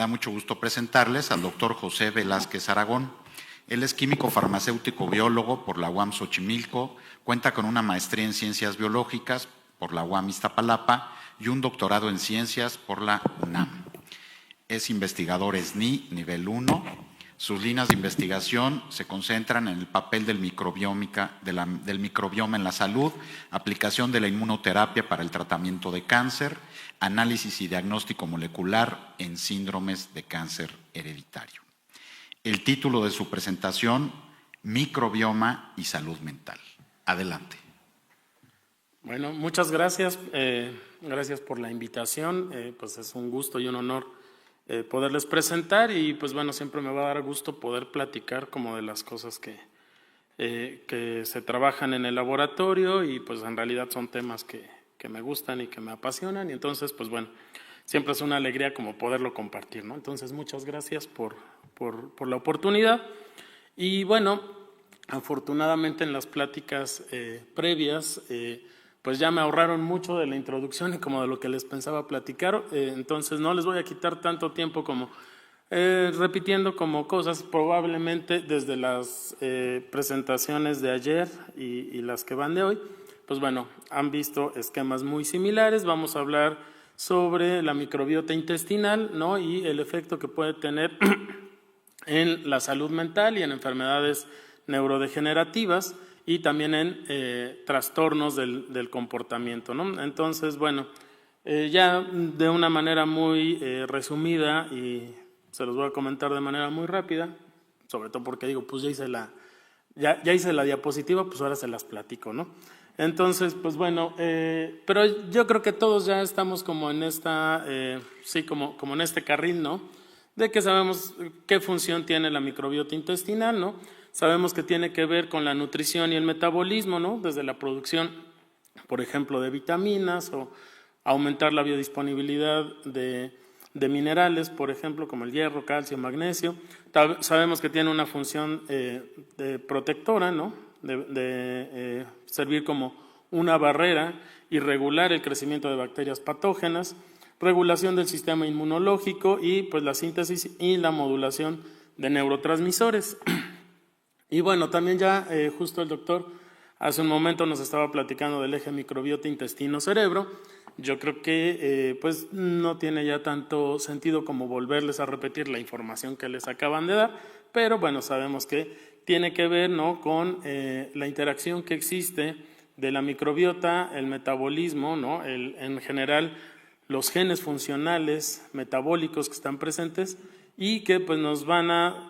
da mucho gusto presentarles al doctor José Velázquez Aragón. Él es químico farmacéutico biólogo por la UAM Xochimilco, cuenta con una maestría en ciencias biológicas por la UAM Iztapalapa y un doctorado en ciencias por la UNAM. Es investigador SNI nivel 1. Sus líneas de investigación se concentran en el papel del microbioma en la salud, aplicación de la inmunoterapia para el tratamiento de cáncer, análisis y diagnóstico molecular en síndromes de cáncer hereditario. El título de su presentación, Microbioma y Salud Mental. Adelante. Bueno, muchas gracias. Gracias por la invitación. Pues es un gusto y un honor poderles presentar y pues bueno, siempre me va a dar gusto poder platicar como de las cosas que se trabajan en el laboratorio y pues en realidad son temas que me gustan y que me apasionan y entonces pues bueno, siempre es una alegría como poderlo compartir, ¿no? Entonces muchas gracias por la oportunidad y bueno, afortunadamente en las pláticas previas pues ya me ahorraron mucho de la introducción y como de lo que les pensaba platicar, entonces no les voy a quitar tanto tiempo como repitiendo como cosas probablemente desde las presentaciones de ayer y las que van de hoy, pues bueno, han visto esquemas muy similares. Vamos a hablar sobre la microbiota intestinal, ¿no? Y el efecto que puede tener en la salud mental y en enfermedades neurodegenerativas y también en trastornos del comportamiento, ¿no? Entonces, bueno, ya de una manera muy resumida y se los voy a comentar de manera muy rápida, sobre todo porque digo, pues ya hice la diapositiva, pues ahora se las platico, ¿no? Entonces, pues bueno, pero yo creo que todos ya estamos como en esta, sí, como en este carril, ¿no? De que sabemos qué función tiene la microbiota intestinal, ¿no? Sabemos que tiene que ver con la nutrición y el metabolismo, ¿no? Desde la producción, por ejemplo, de vitaminas o aumentar la biodisponibilidad de minerales, por ejemplo, como el hierro, calcio, magnesio. Sabemos que tiene una función de protectora, ¿no? De servir como una barrera y regular el crecimiento de bacterias patógenas, regulación del sistema inmunológico y pues la síntesis y la modulación de neurotransmisores. Y bueno, también ya justo el doctor hace un momento nos estaba platicando del eje microbiota intestino-cerebro. Yo creo que pues no tiene ya tanto sentido como volverles a repetir la información que les acaban de dar, pero bueno, sabemos que tiene que ver, ¿no? Con la interacción que existe de la microbiota, el metabolismo, ¿no? En general los genes funcionales metabólicos que están presentes y que pues nos van a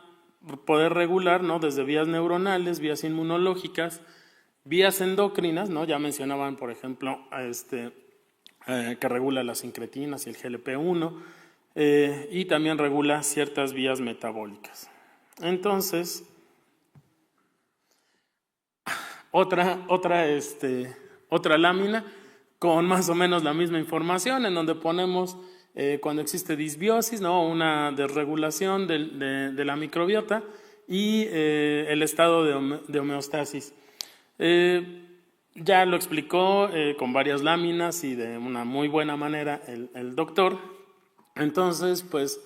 poder regular, ¿no? Desde vías neuronales, vías inmunológicas, vías endocrinas, ¿no? Ya mencionaban, por ejemplo, que regula las incretinas y el GLP-1 y también regula ciertas vías metabólicas. Entonces, otra lámina con más o menos la misma información en donde ponemos cuando existe disbiosis, ¿no? Una desregulación de la microbiota y el estado de homeostasis. Ya lo explicó con varias láminas y de una muy buena manera el doctor, entonces pues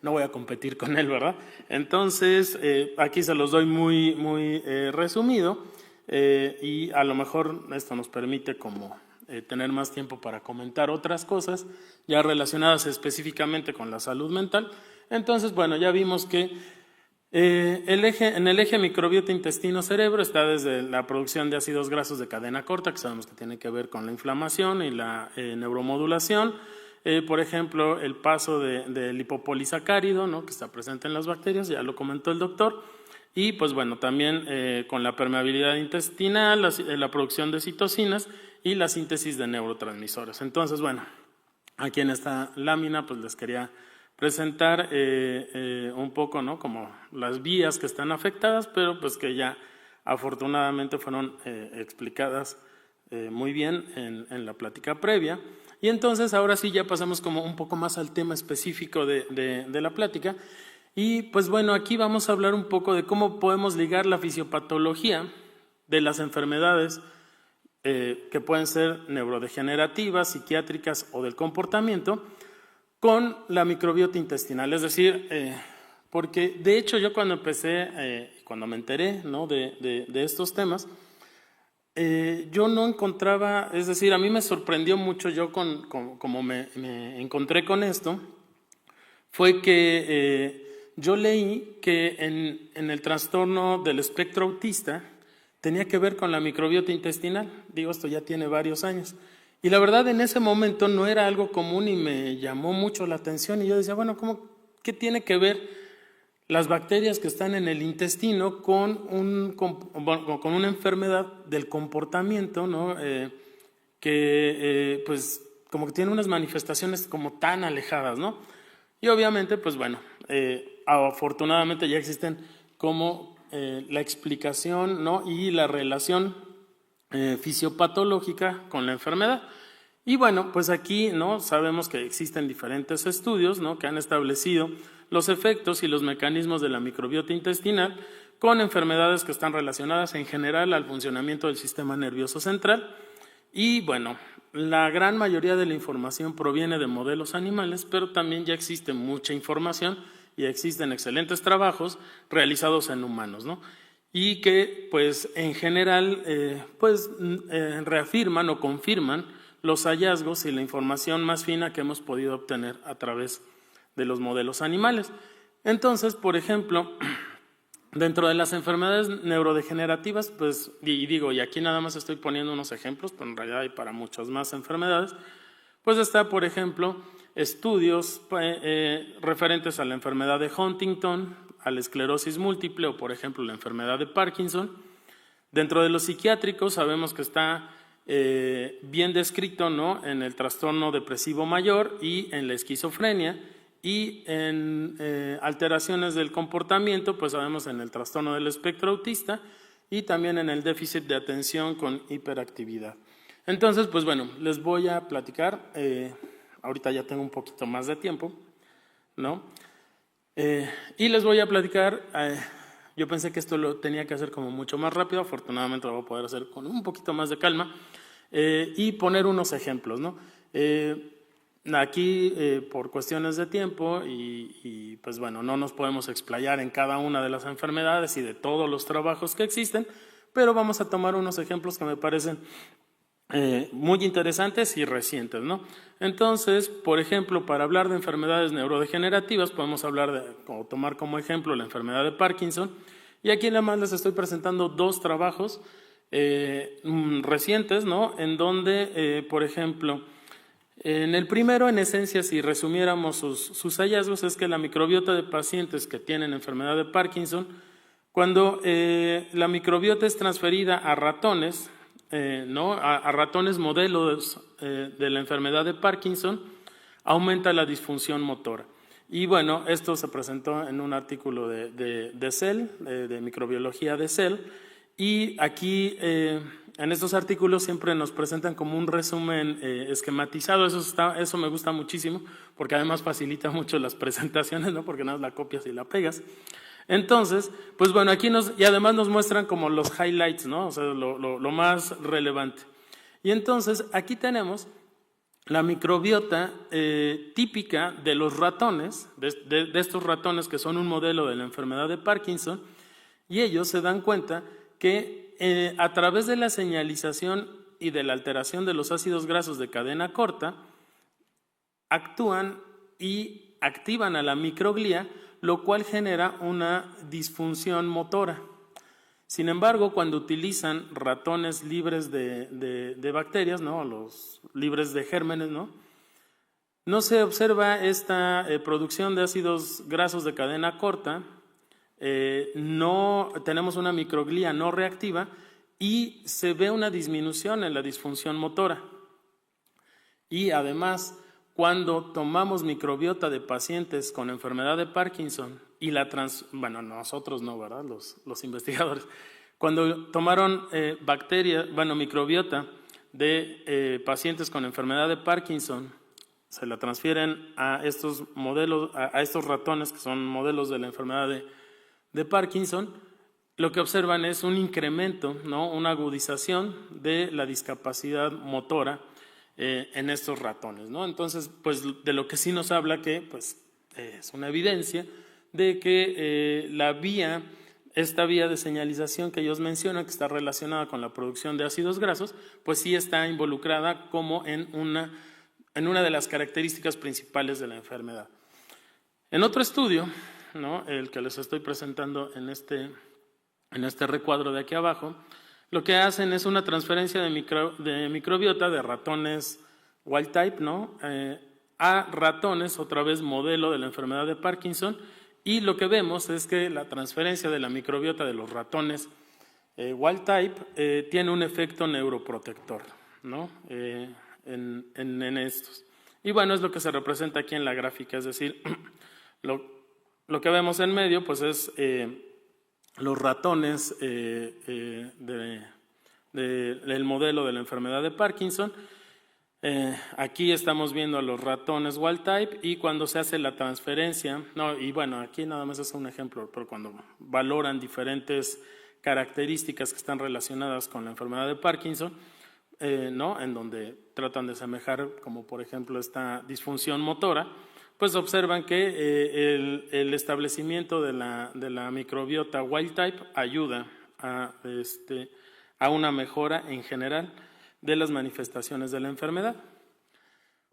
no voy a competir con él, ¿verdad? Entonces aquí se los doy muy resumido y a lo mejor esto nos permite como tener más tiempo para comentar otras cosas ya relacionadas específicamente con la salud mental. Entonces, bueno, ya vimos que en el eje microbiota intestino-cerebro está desde la producción de ácidos grasos de cadena corta, que sabemos que tiene que ver con la inflamación y la neuromodulación. Por ejemplo, el paso del lipopolisacárido, ¿no? Que está presente en las bacterias, ya lo comentó el doctor. Y pues bueno, también con la permeabilidad intestinal, la producción de citocinas y la síntesis de neurotransmisores. Entonces, bueno, aquí en esta lámina pues les quería presentar un poco, ¿no? Como las vías que están afectadas, pero pues que ya afortunadamente fueron explicadas muy bien en la plática previa. Y entonces ahora sí ya pasamos como un poco más al tema específico de la plática. Y pues bueno, aquí vamos a hablar un poco de cómo podemos ligar la fisiopatología de las enfermedades que pueden ser neurodegenerativas, psiquiátricas o del comportamiento, con la microbiota intestinal. Es decir, porque de hecho yo cuando empecé, cuando me enteré, ¿no?, de estos temas, yo no encontraba, es decir, a mí me sorprendió mucho yo como me encontré con esto, fue que yo leí que en el trastorno del espectro autista tenía que ver con la microbiota intestinal. Digo, esto ya tiene varios años. Y la verdad, en ese momento no era algo común y me llamó mucho la atención. Y yo decía, bueno, ¿qué tiene que ver las bacterias que están en el intestino con una enfermedad del comportamiento, ¿no? Pues como que tiene unas manifestaciones como tan alejadas, ¿no? Y obviamente, pues bueno, afortunadamente ya existen como la explicación, ¿no?, y la relación fisiopatológica con la enfermedad. Y bueno, pues aquí, ¿no?, sabemos que existen diferentes estudios, ¿no?, que han establecido los efectos y los mecanismos de la microbiota intestinal con enfermedades que están relacionadas en general al funcionamiento del sistema nervioso central. Y bueno, la gran mayoría de la información proviene de modelos animales, pero también ya existe mucha información y existen excelentes trabajos realizados en humanos, ¿no?, y que pues en general reafirman o confirman los hallazgos y la información más fina que hemos podido obtener a través de los modelos animales. Entonces, por ejemplo, dentro de las enfermedades neurodegenerativas, pues, y aquí nada más estoy poniendo unos ejemplos, pero en realidad hay para muchas más enfermedades, pues está, por ejemplo, estudios referentes a la enfermedad de Huntington, a la esclerosis múltiple o, por ejemplo, la enfermedad de Parkinson. Dentro de los psiquiátricos sabemos que está bien descrito, ¿no?, en el trastorno depresivo mayor y en la esquizofrenia, y en alteraciones del comportamiento, pues sabemos en el trastorno del espectro autista y también en el déficit de atención con hiperactividad. Entonces, pues bueno, les voy a platicar, ahorita ya tengo un poquito más de tiempo, ¿no? Y les voy a platicar, yo pensé que esto lo tenía que hacer como mucho más rápido, afortunadamente lo voy a poder hacer con un poquito más de calma, y poner unos ejemplos, ¿no? Aquí, por cuestiones de tiempo y pues bueno, no nos podemos explayar en cada una de las enfermedades y de todos los trabajos que existen, pero vamos a tomar unos ejemplos que me parecen muy interesantes y recientes, ¿no? Entonces, por ejemplo, para hablar de enfermedades neurodegenerativas, podemos hablar o tomar como ejemplo la enfermedad de Parkinson, y aquí nada más les estoy presentando dos trabajos recientes, ¿no?, en donde, por ejemplo, en el primero, en esencia, si resumiéramos sus hallazgos, es que la microbiota de pacientes que tienen enfermedad de Parkinson, cuando la microbiota es transferida a ratones, ¿no?, a ratones modelos de la enfermedad de Parkinson, aumenta la disfunción motora. Y bueno, esto se presentó en un artículo de Cell, de microbiología de Cell, y aquí en estos artículos siempre nos presentan como un resumen esquematizado. Eso me gusta muchísimo, porque además facilita mucho las presentaciones, ¿no?, porque nada más la copias y la pegas. Entonces, pues bueno, aquí y además nos muestran como los highlights, ¿no?, o sea, lo más relevante. Y entonces aquí tenemos la microbiota típica de los ratones, de estos ratones que son un modelo de la enfermedad de Parkinson, y ellos se dan cuenta que a través de la señalización y de la alteración de los ácidos grasos de cadena corta, actúan y activan a la microglía, lo cual genera una disfunción motora. Sin embargo, cuando utilizan ratones libres de bacterias, ¿no?, los libres de gérmenes, no se observa esta producción de ácidos grasos de cadena corta, no tenemos una microglía no reactiva y se ve una disminución en la disfunción motora. Y además, cuando tomamos microbiota de pacientes con enfermedad de Parkinson y nosotros no, ¿verdad?, los investigadores, cuando tomaron microbiota de pacientes con enfermedad de Parkinson, se la transfieren a estos modelos, a estos ratones que son modelos de la enfermedad de Parkinson, lo que observan es un incremento, ¿no?, una agudización de la discapacidad motora en estos ratones, ¿no? Entonces, pues de lo que sí nos habla que pues, es una evidencia de que esta vía de señalización que ellos mencionan, que está relacionada con la producción de ácidos grasos, pues sí está involucrada como en una de las características principales de la enfermedad. En otro estudio, ¿no?, el que les estoy presentando en este recuadro de aquí abajo, lo que hacen es una transferencia de microbiota de ratones wild type, ¿no?, a ratones, otra vez modelo de la enfermedad de Parkinson, y lo que vemos es que la transferencia de la microbiota de los ratones wild type tiene un efecto neuroprotector, ¿no?, en estos. Y bueno, es lo que se representa aquí en la gráfica, es decir, lo que vemos en medio pues es los ratones del modelo de la enfermedad de Parkinson. Aquí estamos viendo a los ratones wild type y cuando se hace la transferencia, y bueno, aquí nada más es un ejemplo, pero cuando valoran diferentes características que están relacionadas con la enfermedad de Parkinson, ¿no?, en donde tratan de semejar, como por ejemplo esta disfunción motora, pues observan que el establecimiento de la microbiota wild type ayuda a una mejora en general de las manifestaciones de la enfermedad.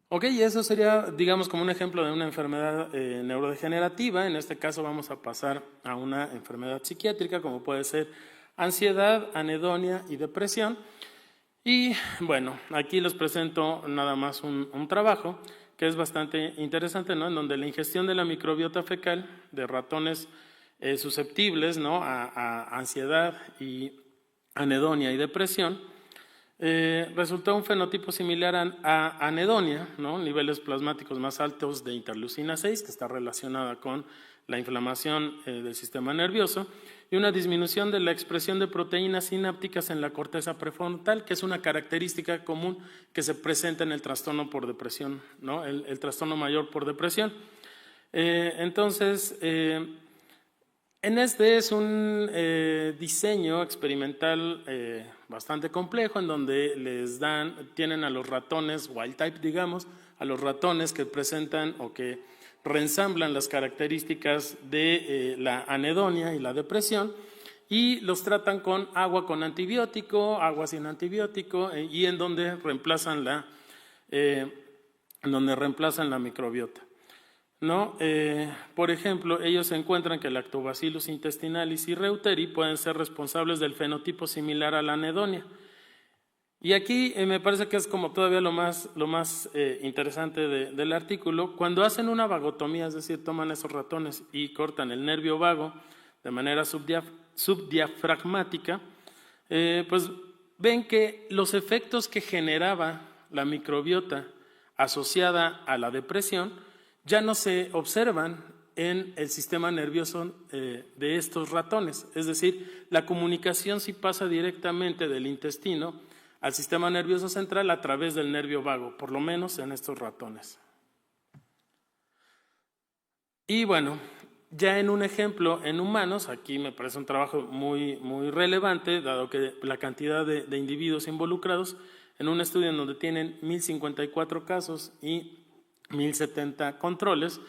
Ok, y eso sería, digamos, como un ejemplo de una enfermedad neurodegenerativa. En este caso vamos a pasar a una enfermedad psiquiátrica, como puede ser ansiedad, anedonia y depresión. Y bueno, aquí les presento nada más un trabajo que es bastante interesante, ¿no?, en donde la ingestión de la microbiota fecal de ratones susceptibles, ¿no?, a ansiedad y anedonia y depresión, resultó un fenotipo similar a anedonia, ¿no?, niveles plasmáticos más altos de interleucina 6, que está relacionada con la inflamación del sistema nervioso, y una disminución de la expresión de proteínas sinápticas en la corteza prefrontal, que es una característica común que se presenta en el trastorno por depresión, ¿no?, el trastorno mayor por depresión. Entonces, en este es un diseño experimental bastante complejo, en donde tienen a los ratones wild type, digamos, a los ratones que presentan o que reensamblan las características de la anedonia y la depresión, y los tratan con agua con antibiótico, agua sin antibiótico, y en donde reemplazan la microbiota, ¿no? Por ejemplo, ellos encuentran que Lactobacillus intestinalis y Reuteri pueden ser responsables del fenotipo similar a la anedonia. Y aquí me parece que es como todavía lo más interesante del artículo. Cuando hacen una vagotomía, es decir, toman esos ratones y cortan el nervio vago de manera subdiafragmática, pues ven que los efectos que generaba la microbiota asociada a la depresión ya no se observan en el sistema nervioso de estos ratones. Es decir, la comunicación sí pasa directamente del intestino al sistema nervioso central a través del nervio vago, por lo menos en estos ratones. Y bueno, ya en un ejemplo en humanos, aquí me parece un trabajo muy relevante, dado que la cantidad de individuos involucrados en un estudio en donde tienen 1054 casos y 1070 controles,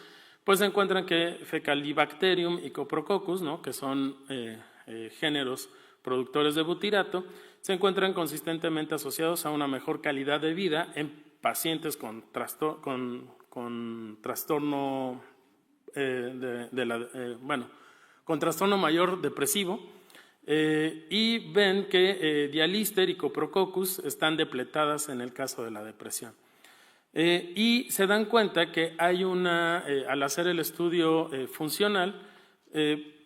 pues se encuentran que Fecalibacterium y Coprococcus, ¿no?, que son géneros productores de butirato, se encuentran consistentemente asociados a una mejor calidad de vida en pacientes con trastorno con trastorno mayor depresivo, y ven que Dialister y Coprococcus están depletadas en el caso de la depresión. Y se dan cuenta que hay al hacer el estudio funcional,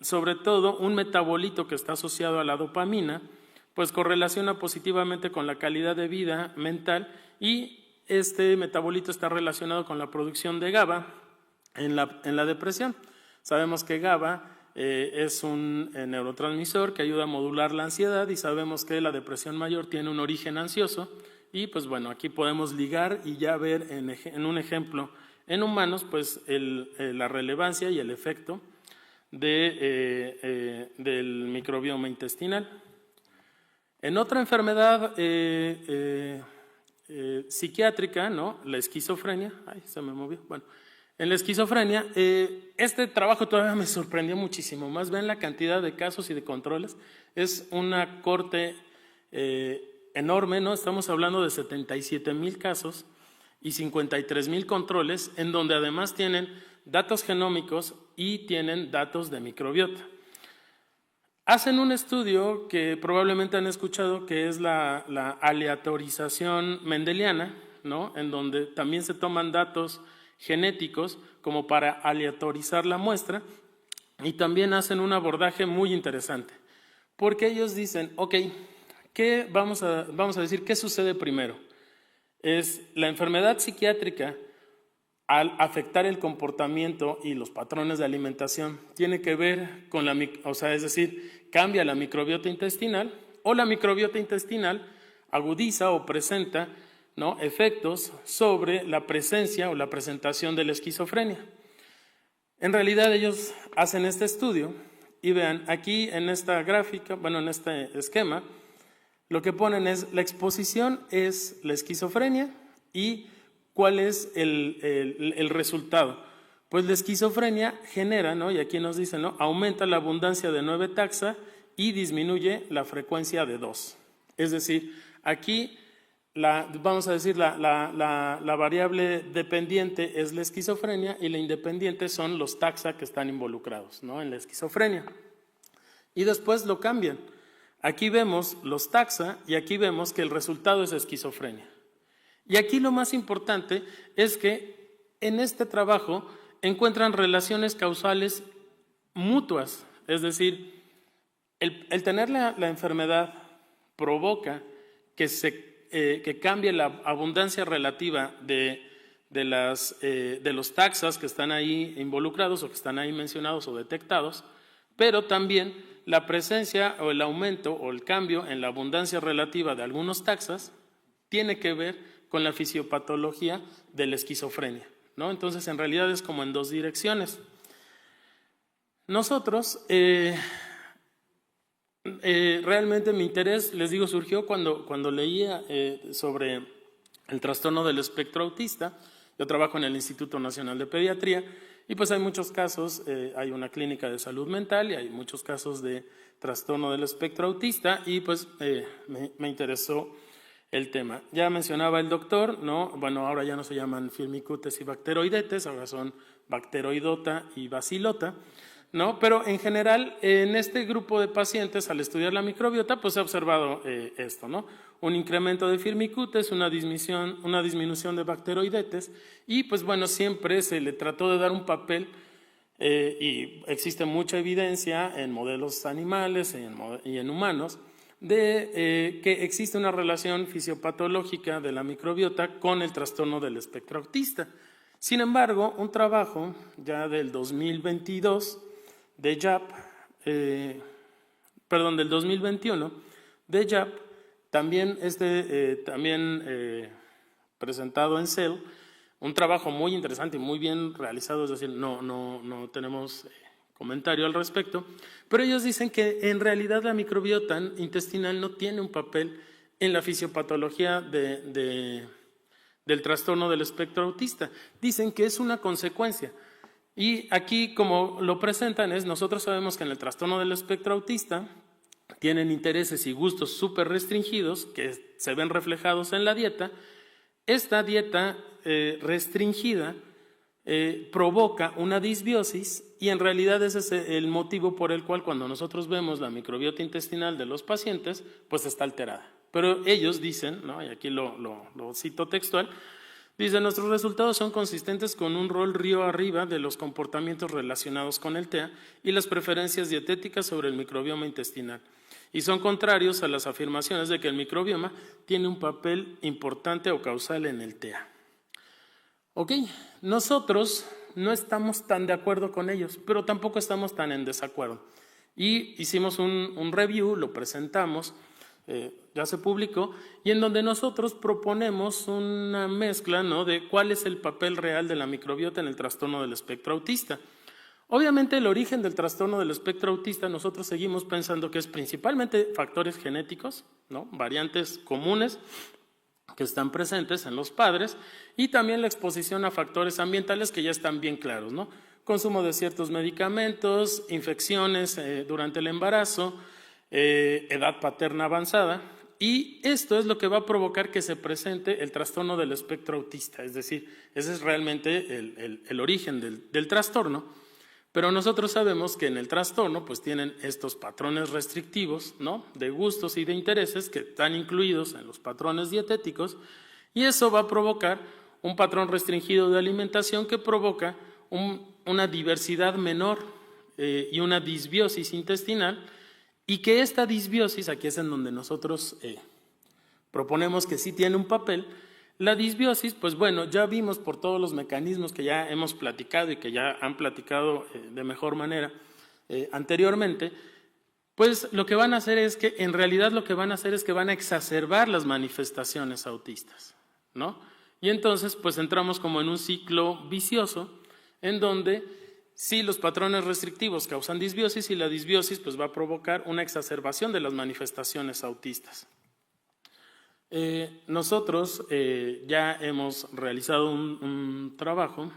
sobre todo un metabolito que está asociado a la dopamina, pues correlaciona positivamente con la calidad de vida mental, y este metabolito está relacionado con la producción de GABA en la depresión. Sabemos que GABA es un neurotransmisor que ayuda a modular la ansiedad, y sabemos que la depresión mayor tiene un origen ansioso, y pues bueno, aquí podemos ligar y ya ver en un ejemplo en humanos pues la relevancia y el efecto del microbioma intestinal. En otra enfermedad psiquiátrica, ¿no? La esquizofrenia, ay, se me movió, bueno, en la esquizofrenia, este trabajo todavía me sorprendió muchísimo, más bien la cantidad de casos y de controles, es una corte enorme, ¿no? Estamos hablando de 77,000 casos y 53,000 controles, en donde además tienen datos genómicos y tienen datos de microbiota. Hacen un estudio que probablemente han escuchado, que es la aleatorización mendeliana, ¿no? En donde también se toman datos genéticos como para aleatorizar la muestra, y también hacen un abordaje muy interesante, porque ellos dicen, ok, vamos a decir, ¿qué sucede primero? Es la enfermedad psiquiátrica, al afectar el comportamiento y los patrones de alimentación, tiene que ver con es decir, cambia la microbiota intestinal, o la microbiota intestinal agudiza o presenta, ¿no?, efectos sobre la presencia o la presentación de la esquizofrenia. En realidad ellos hacen este estudio y vean, aquí en esta gráfica, bueno, en este esquema, lo que ponen es la exposición es la esquizofrenia y ¿cuál es el resultado? Pues la esquizofrenia genera, ¿no?, y aquí nos dice, ¿no?, aumenta la abundancia de 9 taxa y disminuye la frecuencia de 2. Es decir, aquí vamos a decir la variable dependiente es la esquizofrenia y la independiente son los taxa que están involucrados, ¿no?, en la esquizofrenia. Y después lo cambian. Aquí vemos los taxa y aquí vemos que el resultado es esquizofrenia. Y aquí lo más importante es que en este trabajo encuentran relaciones causales mutuas, es decir, el tener la enfermedad provoca que cambie la abundancia relativa de los taxas que están ahí involucrados o que están ahí mencionados o detectados, pero también la presencia o el aumento o el cambio en la abundancia relativa de algunos taxas tiene que ver con la fisiopatología de la esquizofrenia, ¿no? Entonces, en realidad es como en dos direcciones. Nosotros, realmente mi interés, les digo, surgió cuando leía sobre el trastorno del espectro autista. Yo trabajo en el Instituto Nacional de Pediatría y pues hay muchos casos, hay una clínica de salud mental y hay muchos casos de trastorno del espectro autista y pues me interesó el tema. Ya mencionaba el doctor, ¿no? Bueno, ahora ya no se llaman firmicutes y bacteroidetes, ahora son bacteroidota y bacilota, ¿no? Pero en general, en este grupo de pacientes, al estudiar la microbiota, pues se ha observado esto, ¿no? Un incremento de firmicutes, una disminución de bacteroidetes, y pues bueno, siempre se le trató de dar un papel, y existe mucha evidencia en modelos animales y en humanos, de que existe una relación fisiopatológica de la microbiota con el trastorno del espectro autista. Sin embargo, un trabajo ya del 2022 de del 2021 de JAP, también presentado en Cell, un trabajo muy interesante y muy bien realizado, es decir, no tenemos comentario al respecto, pero ellos dicen que en realidad la microbiota intestinal no tiene un papel en la fisiopatología del trastorno del espectro autista. Dicen que es una consecuencia. Y aquí, como lo presentan, nosotros sabemos que en el trastorno del espectro autista tienen intereses y gustos súper restringidos que se ven reflejados en la dieta. Esta dieta restringida provoca una disbiosis y en realidad ese es el motivo por el cual cuando nosotros vemos la microbiota intestinal de los pacientes, pues está alterada. Pero ellos dicen, ¿no?, y aquí lo cito textual, dicen, nuestros resultados son consistentes con un rol río arriba de los comportamientos relacionados con el TEA y las preferencias dietéticas sobre el microbioma intestinal. Y son contrarios a las afirmaciones de que el microbioma tiene un papel importante o causal en el TEA. Ok, nosotros no estamos tan de acuerdo con ellos, pero tampoco estamos tan en desacuerdo. Y hicimos un review, lo presentamos, ya se publicó, y en donde nosotros proponemos una mezcla, ¿no?, de cuál es el papel real de la microbiota en el trastorno del espectro autista. Obviamente el origen del trastorno del espectro autista nosotros seguimos pensando que es principalmente factores genéticos, ¿no?, variantes comunes que están presentes en los padres, y también la exposición a factores ambientales que ya están bien claros, ¿no? Consumo de ciertos medicamentos, infecciones durante el embarazo, edad paterna avanzada, y esto es lo que va a provocar que se presente el trastorno del espectro autista, es decir, ese es realmente el origen del trastorno. Pero nosotros sabemos que en el trastorno pues tienen estos patrones restrictivos, ¿no?, de gustos y de intereses que están incluidos en los patrones dietéticos, y eso va a provocar un patrón restringido de alimentación que provoca una diversidad menor y una disbiosis intestinal, y que esta disbiosis, aquí es en donde nosotros proponemos que sí tiene un papel. La disbiosis, pues bueno, ya vimos por todos los mecanismos que ya hemos platicado y que ya han platicado de mejor manera anteriormente, pues lo que van a hacer es que, en realidad lo que van a hacer es que van a exacerbar las manifestaciones autistas, ¿no? Y entonces pues entramos como en un ciclo vicioso en donde sí los patrones restrictivos causan disbiosis, y la disbiosis pues va a provocar una exacerbación de las manifestaciones autistas. Nosotros ya hemos realizado un trabajo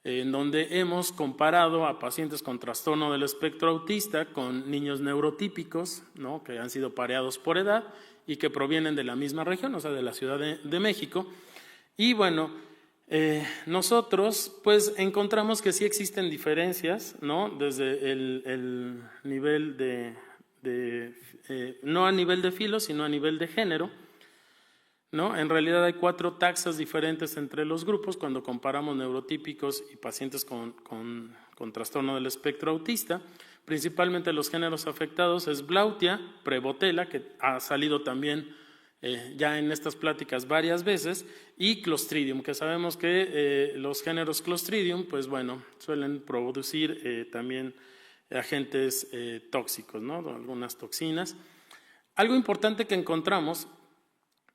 en donde hemos comparado a pacientes con trastorno del espectro autista con niños neurotípicos, ¿no?, que han sido pareados por edad y que provienen de la misma región, o sea, de la Ciudad de México. Y bueno, nosotros pues encontramos que sí existen diferencias, ¿no?, desde el nivel no a nivel de filo, sino a nivel de género, ¿no? En realidad hay 4 taxas diferentes entre los grupos cuando comparamos neurotípicos y pacientes con trastorno del espectro autista. Principalmente los géneros afectados es Blautia, Prevotella, que ha salido también ya en estas pláticas varias veces, y Clostridium, que sabemos que los géneros Clostridium, pues bueno, suelen producir también agentes tóxicos, ¿no?, algunas toxinas. Algo importante que encontramos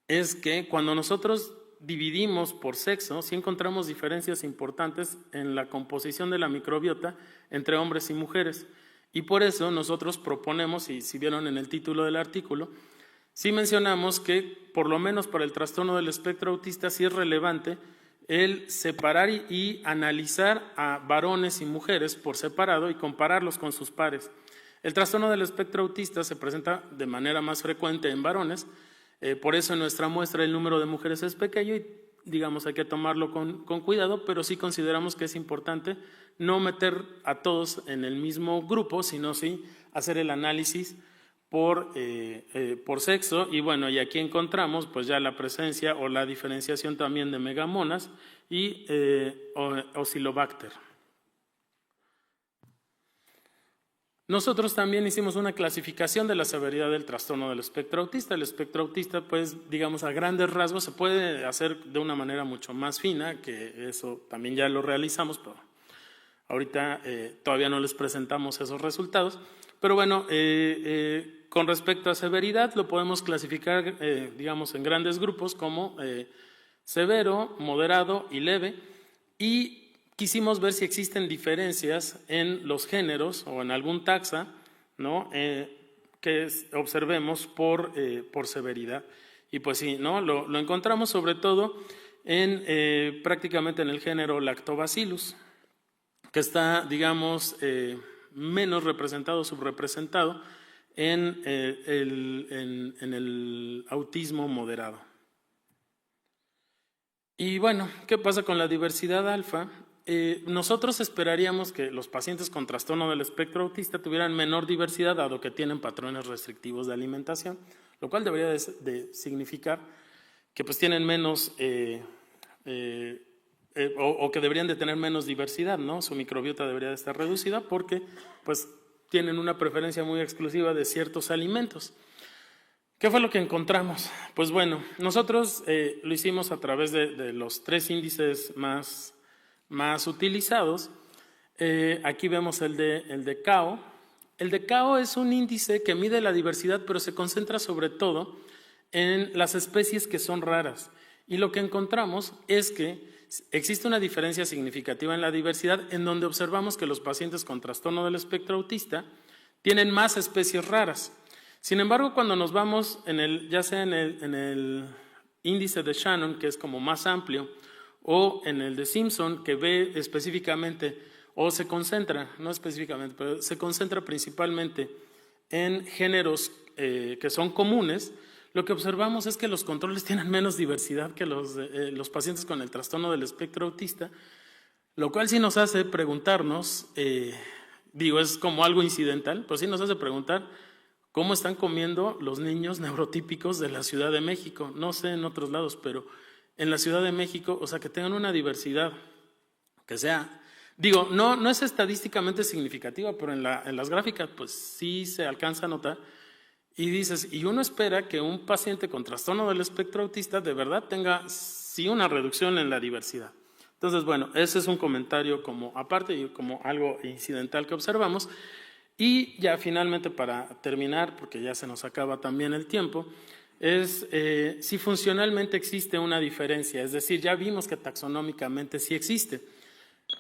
es que cuando nosotros dividimos por sexo, sí encontramos diferencias importantes en la composición de la microbiota entre hombres y mujeres, y por eso nosotros proponemos, y si vieron en el título del artículo, sí mencionamos que por lo menos para el trastorno del espectro autista sí es relevante el separar y analizar a varones y mujeres por separado y compararlos con sus pares. El trastorno del espectro autista se presenta de manera más frecuente en varones, por eso en nuestra muestra el número de mujeres es pequeño y digamos hay que tomarlo con cuidado, pero sí consideramos que es importante no meter a todos en el mismo grupo, sino sí hacer el análisis por sexo. Y bueno, y aquí encontramos pues ya la presencia o la diferenciación también de megamonas y Oscillobacter. Nosotros también hicimos una clasificación de la severidad del trastorno del espectro autista. El espectro autista, pues digamos a grandes rasgos, se puede hacer de una manera mucho más fina, que eso también ya lo realizamos, pero ahorita todavía no les presentamos esos resultados. Pero bueno, con respecto a severidad, lo podemos clasificar, digamos, en grandes grupos como severo, moderado y leve, y quisimos ver si existen diferencias en los géneros o en algún taxa, ¿no?, que observemos por severidad. Y pues sí, ¿no?, lo encontramos sobre todo prácticamente en el género Lactobacillus, que está, digamos, menos representado, subrepresentado en el autismo moderado. Y bueno, ¿qué pasa con la diversidad alfa? Nosotros esperaríamos que los pacientes con trastorno del espectro autista tuvieran menor diversidad, dado que tienen patrones restrictivos de alimentación, lo cual debería de significar que pues tienen menos, o que deberían de tener menos diversidad, ¿no? Su microbiota debería de estar reducida porque pues tienen una preferencia muy exclusiva de ciertos alimentos. ¿Qué fue lo que encontramos? Pues bueno, nosotros lo hicimos a través de los 3 índices más utilizados. Aquí vemos el de CAO. El de CAO es un índice que mide la diversidad, pero se concentra sobre todo en las especies que son raras. Y lo que encontramos es que existe una diferencia significativa en la diversidad, en donde observamos que los pacientes con trastorno del espectro autista tienen más especies raras. Sin embargo, cuando nos vamos ya sea en el índice de Shannon, que es como más amplio, o en el de Simpson, que ve específicamente, o se concentra, no específicamente, pero se concentra principalmente en géneros que son comunes, lo que observamos es que los controles tienen menos diversidad que los pacientes con el trastorno del espectro autista, lo cual sí nos hace preguntarnos, es como algo incidental, pero sí nos hace preguntar cómo están comiendo los niños neurotípicos de la Ciudad de México. No sé en otros lados, pero en la Ciudad de México, o sea, que tengan una diversidad que sea, no es estadísticamente significativa, pero en las gráficas pues sí se alcanza a notar. Y dices, y uno espera que un paciente con trastorno del espectro autista de verdad tenga sí una reducción en la diversidad. Entonces, bueno, ese es un comentario como aparte y como algo incidental que observamos. Y ya finalmente para terminar, porque ya se nos acaba también el tiempo, es si funcionalmente existe una diferencia, es decir, ya vimos que taxonómicamente sí existe.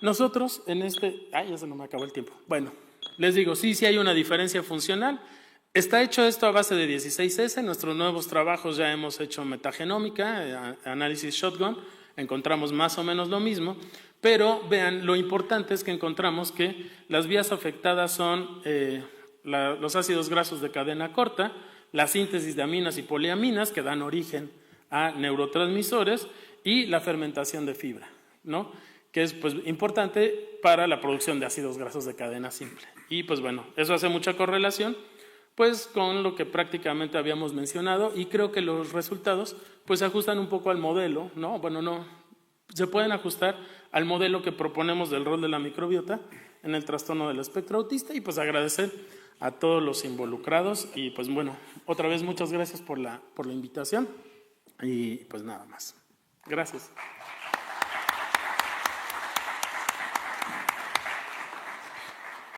Nosotros en ya se nos me acabó el tiempo. Bueno, les digo, sí hay una diferencia funcional. Está hecho esto a base de 16S, en nuestros nuevos trabajos ya hemos hecho metagenómica, análisis shotgun, encontramos más o menos lo mismo, pero vean, lo importante es que encontramos que las vías afectadas son los ácidos grasos de cadena corta, la síntesis de aminas y poliaminas que dan origen a neurotransmisores y la fermentación de fibra, ¿no? Que es pues, importante para la producción de ácidos grasos de cadena simple. Y pues bueno, eso hace mucha correlación pues con lo que prácticamente habíamos mencionado y creo que los resultados pues se ajustan un poco al modelo, ¿no? Bueno, no, se pueden ajustar al modelo que proponemos del rol de la microbiota en el trastorno del espectro autista y pues agradecer a todos los involucrados y pues bueno, otra vez muchas gracias por la invitación y pues nada más. Gracias.